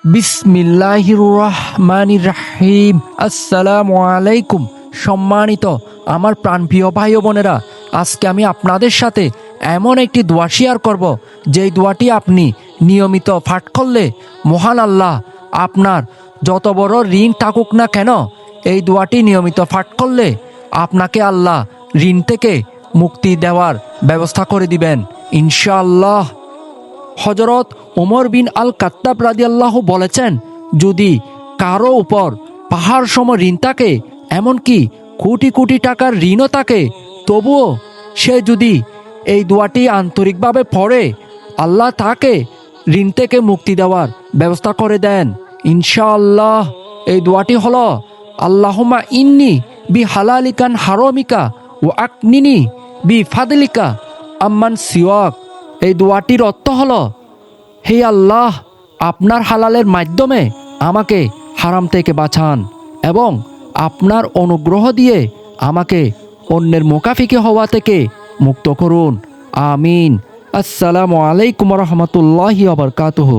বিসমিল্লাহির রহমানির রাহিম। আসসালামু আলাইকুম। সম্মানিত আমার প্রাণপ্রিয় ভাই ও বোনেরা, আজকে আমি আপনাদের সাথে এমন একটি দোয়া শেয়ার করব, যেই দোয়াটি আপনি নিয়মিত পাঠ করলে মহান আল্লাহ আপনার যত বড় ঋণ থাকুক না কেন, এই দোয়াটি নিয়মিত পাঠ করলে আপনাকে আল্লাহ ঋণ থেকে মুক্তি দেওয়ার ব্যবস্থা করে দিবেন ইনশাআল্লাহ। হজরত ওমর বিন আল কাত্তাব রাদিয়াল্লাহু বলেছেন, যদি কারো উপর পাহাড় সম ঋণ থাকে, এমনকি কোটি কোটি টাকার ঋণও থাকে, তবুও সে যদি এই দোয়াটি আন্তরিকভাবে পড়ে, আল্লাহ তাকে ঋণ থেকে মুক্তি দেওয়ার ব্যবস্থা করে দেন ইনশাআল্লাহ। এই দোয়াটি হলো, আল্লাহুম্মা ইন্নি বি হালালিকান হারামিকা ও আকনিনি বি ফাদলিকা আম্মান সিওয়াক। এই দোয়াটির অর্থ হলো, হে আল্লাহ, আপনার হালালের মাধ্যমে আমাকে হারাম থেকে বাঁচান এবং আপনার অনুগ্রহ দিয়ে আমাকে অন্যের মুখাফিকি হওয়া থেকে মুক্ত করুন। আমিন। আসসালামু আলাইকুম রহমতুল্লাহি ওয়া বারাকাতুহু।